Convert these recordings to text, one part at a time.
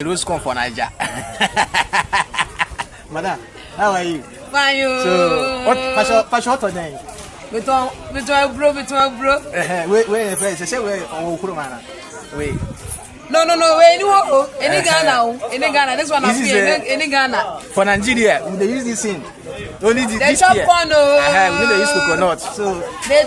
Rose come for Niger. Madam, how are you? Fine, you. So, what your name? Between bro. Where friends? I say where Kurumana. Wait. No, any Ghana. This one is any Ghana. For Nigeria, they use this thing. Only this shop year. corn. We need to use coconut. So They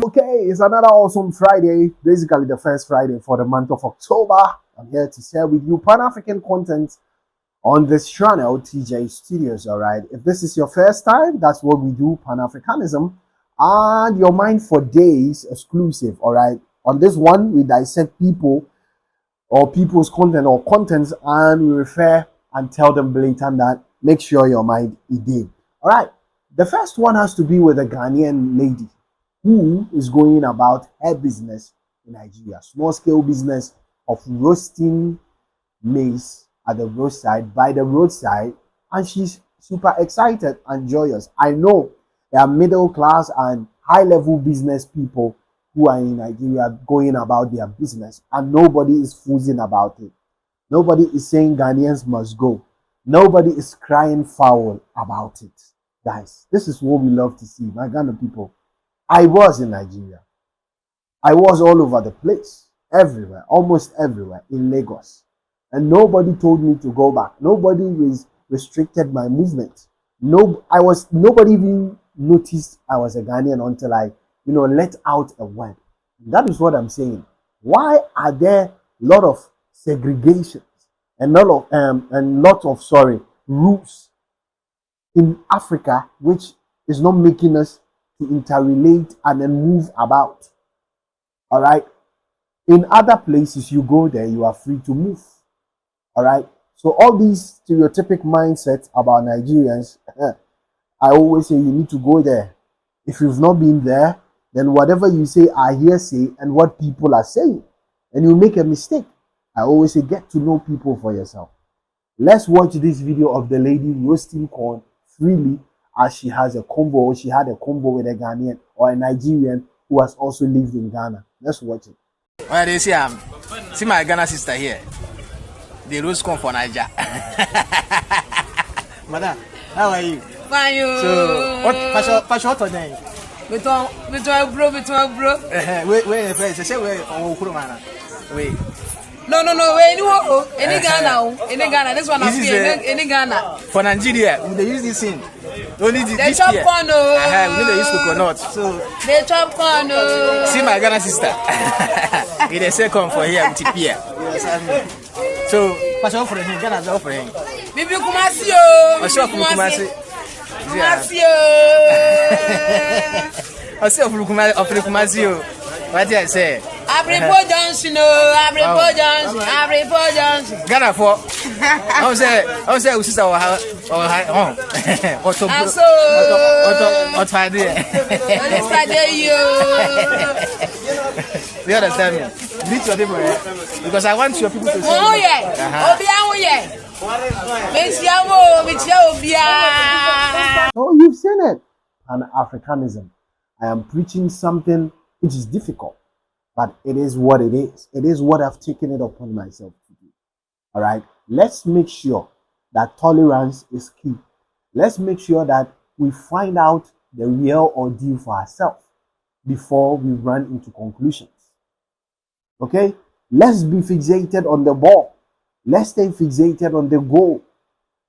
Okay, it's another awesome Friday, basically the first Friday for the month of October. I'm here to share with you Pan-African content on this channel, TJ Studios, all right? If this is your first time, that's what we do, Pan-Africanism, and your mind for days exclusive, all right? On this one, we dissect people or people's content or contents, and we refer and tell them blatant that make sure your mind is dead. All right, the first one has to be with a Ghanaian lady who is going about her business in Nigeria, small scale business of roasting maize at the roadside, by the roadside, and she's super excited and joyous. I know there are middle class and high level business people who are in Nigeria going about their business, and nobody is foozing about it. Nobody is saying Ghanaians must go. Nobody is crying foul about it. Guys, this is what we love to see, my Ghana people. I was in Nigeria. I was all over the place, everywhere, almost everywhere in Lagos. And nobody told me to go back. Nobody restricted my movement. Nobody even noticed I was a Ghanaian until I, let out a word. That is what I'm saying. Why are there a lot of segregations and lot of rules in Africa which is not making us to interrelate and then move about? All right. In other places, you go there, you are free to move. All right. So all these stereotypic mindsets about Nigerians, I always say you need to go there. If you've not been there, then whatever you say are hearsay and what people are saying, and you make a mistake. I always say get to know people for yourself. Let's watch this video of the lady roasting corn freely, as she had a combo with a Ghanaian or a Nigerian who has also lived in Ghana. Let's watch it. well, they see my Ghana sister here. The Rose come for Niger. Madam, how are you? fine, you. So, what your name? Between bro. Where friends? I say where Kurumana. Wait. No, any Ghana. This one is any Ghana. For Nigeria, they use this thing. Only They this shop year. corn. We need to use coconut. So They chop corn. see my Ghana sister. It is second for here with Tipia. So what's your offering? Ghana's offering. Bibi Kumasi yo. What's your Kumasi? Kumasi yo. What's your Kumasi? What did I say? Abripo Johnson. Ghana for. I say we sister or you understand me? Meet your people, because I want your people to see. Oh yeah. Oh, you've seen it. Pan-Africanism. I am preaching something which is difficult, but it is what it is. It is what I've taken it upon myself to do. All right. Let's make sure that tolerance is key. Let's make sure that we find out the real ordeal for ourselves before we run into conclusions. Okay? Let's be fixated on the ball. Let's stay fixated on the goal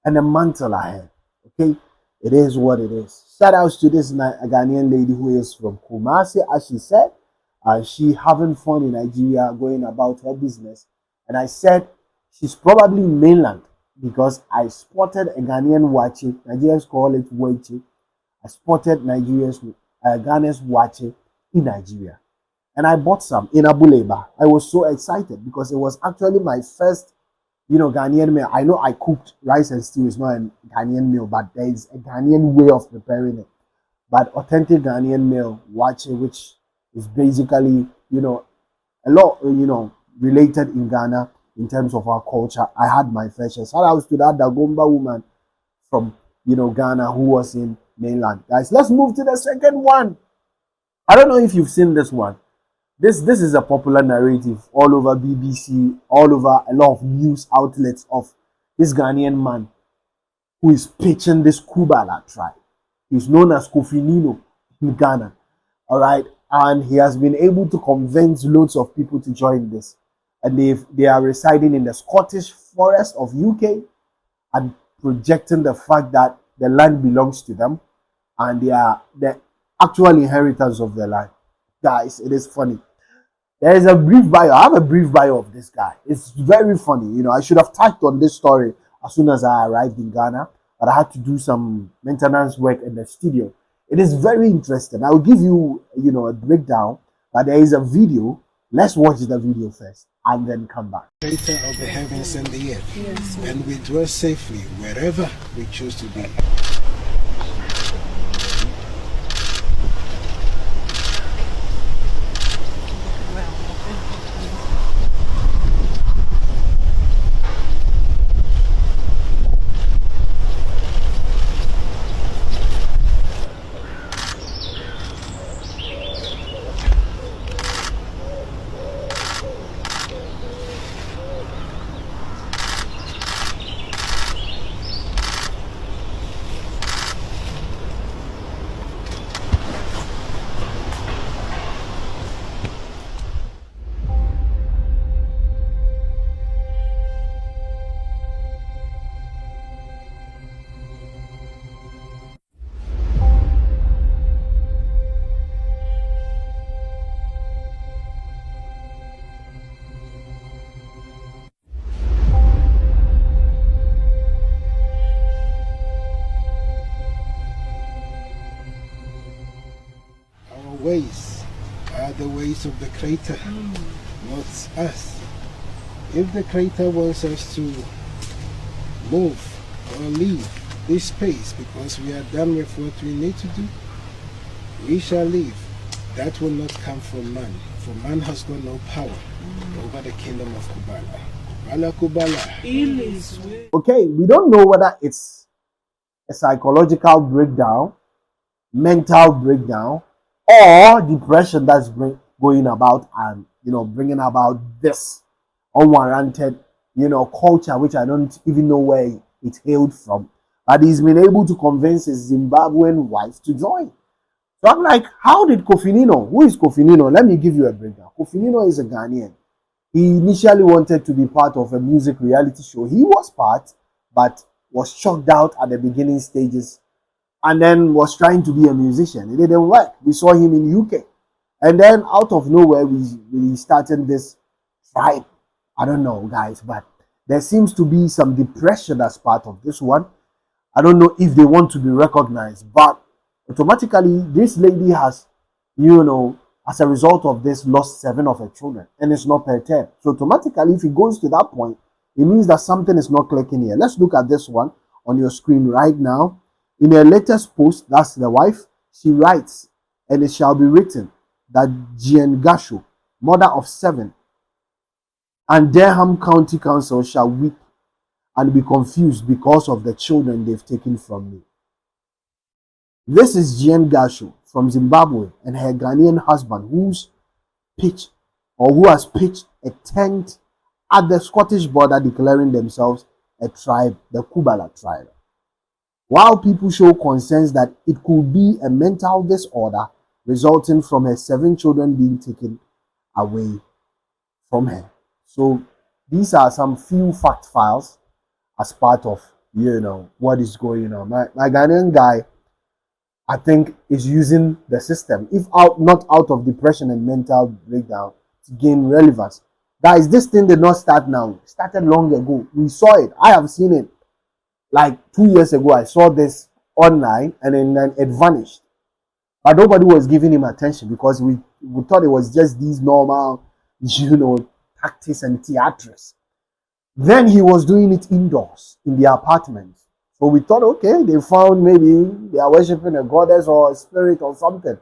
and the mantle ahead. Okay? It is what it is. Shout outs to this Ghanaian lady who is from Kumasi, as she said. She having fun in Nigeria, going about her business. And I said she's probably in mainland because I spotted a Ghanaian wache. Nigerians call it wache. I spotted Ghanaians wache in Nigeria. And I bought some in Abuleba. I was so excited because it was actually my first, Ghanaian meal. I know I cooked rice and stew. It's not a Ghanaian meal, but there is a Ghanaian way of preparing it. but authentic Ghanaian male watching, which is basically, a lot, related in Ghana in terms of our culture. I had my fair share. Shout out to that Dagomba woman from, Ghana who was in mainland. Guys, let's move to the second one. I don't know if you've seen this one. This is a popular narrative all over BBC, all over a lot of news outlets of this Ghanaian man who is pitching this Kubala tribe. He's known as Kofi Nino in Ghana. All right. And he has been able to convince loads of people to join this. And they are residing in the Scottish forest of UK and projecting the fact that the land belongs to them and they are the actual inheritors of the land. Guys, it is funny. There is a brief bio. I have a brief bio of this guy. It's very funny. I should have touched on this story as soon as I arrived in Ghana, but I had to do some maintenance work in the studio. It is very interesting. I will give you, a breakdown, but there is a video. Let's watch the video first and then come back. Creator of the heavens and the earth, yes. And we dwell safely wherever we choose to be. Ways are the ways of the Creator, not us. If the Creator wants us to move or leave this space because we are done with what we need to do, we shall leave. That will not come from man, for man has got no power over the kingdom of Kubala. Kubala. Okay, we don't know whether it's a psychological breakdown, mental breakdown, or depression that's going about and bringing about this unwarranted culture, which I don't even know where it hailed from, but he's been able to convince his Zimbabwean wife to join. So I'm like, how did Kofi Nino? Who is Kofi Nino? Let me give you a breakdown. Kofi Nino is a Ghanaian. He initially wanted to be part of a music reality show. He was part, but was shocked out at the beginning stages and then was trying to be a musician. It didn't work. We saw him in UK. And then out of nowhere, we started this tribe. I don't know, guys, but there seems to be some depression as part of this one. I don't know if they want to be recognized, but automatically, this lady has, as a result of this, lost 7 of her children, and it's not per term. So automatically, if it goes to that point, it means that something is not clicking here. Let's look at this one on your screen right now. In her latest post, that's the wife, she writes, and it shall be written that Jean Gasho, mother of 7, and Durham County Council shall weep and be confused because of the children they've taken from me. This is Jean Gasho from Zimbabwe and her Ghanaian husband who has pitched a tent at the Scottish border declaring themselves a tribe, the Kubala tribe. While people show concerns that it could be a mental disorder resulting from her 7 children being taken away from her. So these are some few fact files as part of, what is going on. My Ghanaian guy, I think, is using the system, if not out of depression and mental breakdown, to gain relevance. Guys, this thing did not start now. It started long ago. We saw it. I have seen it. Like 2 years ago, I saw this online and then it vanished. But nobody was giving him attention because we thought it was just these normal, tactics and theatres. Then he was doing it indoors in the apartment So we thought, okay, they found maybe they are worshiping a goddess or a spirit or something.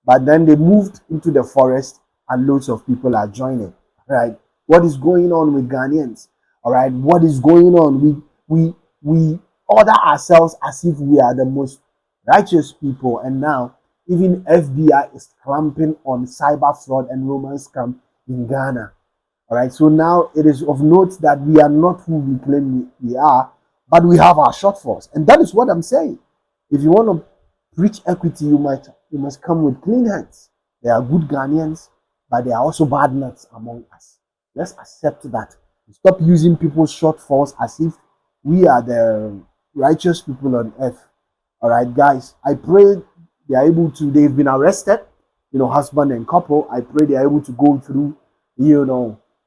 But then they moved into the forest and loads of people are joining. Right? What is going on with Ghanaians? All right, what is going on? We order ourselves as if we are the most righteous people, and now even FBI is clamping on cyber fraud and romance scam in Ghana. All right, so now it is of note that we are not who we claim we are, but we have our shortfalls, and that is what I'm saying. If you want to preach equity, you must come with clean hands. There are good Ghanaians, but there are also bad nuts among us. Let's accept that. Stop using people's shortfalls as if we are the righteous people on earth. All right, guys. I pray they are able to. They've been arrested. Husband and couple. I pray they are able to go through,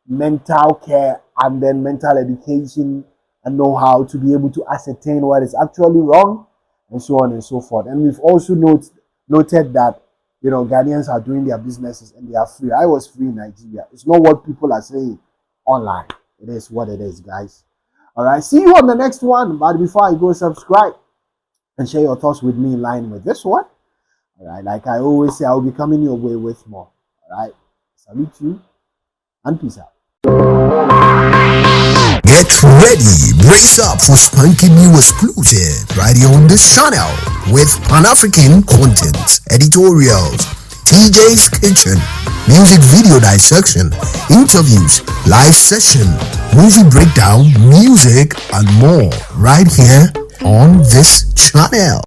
mental care and then mental education and know how to be able to ascertain what is actually wrong and so on and so forth. And we've also noted that Ghanaians are doing their businesses and they are free. I was free in Nigeria. It's not what people are saying online. It is what it is, guys. All right. See you on the next one. But before I go, subscribe and share your thoughts with me in line with this one. All right. Like I always say, I'll be coming your way with more. All right. Salute you and peace out. Get ready, brace up for spunky new exclusive right here on this channel with Pan-African content, editorials, TJ's Kitchen, music video dissection, interviews, live session, movie breakdown, music, and more right here on this channel.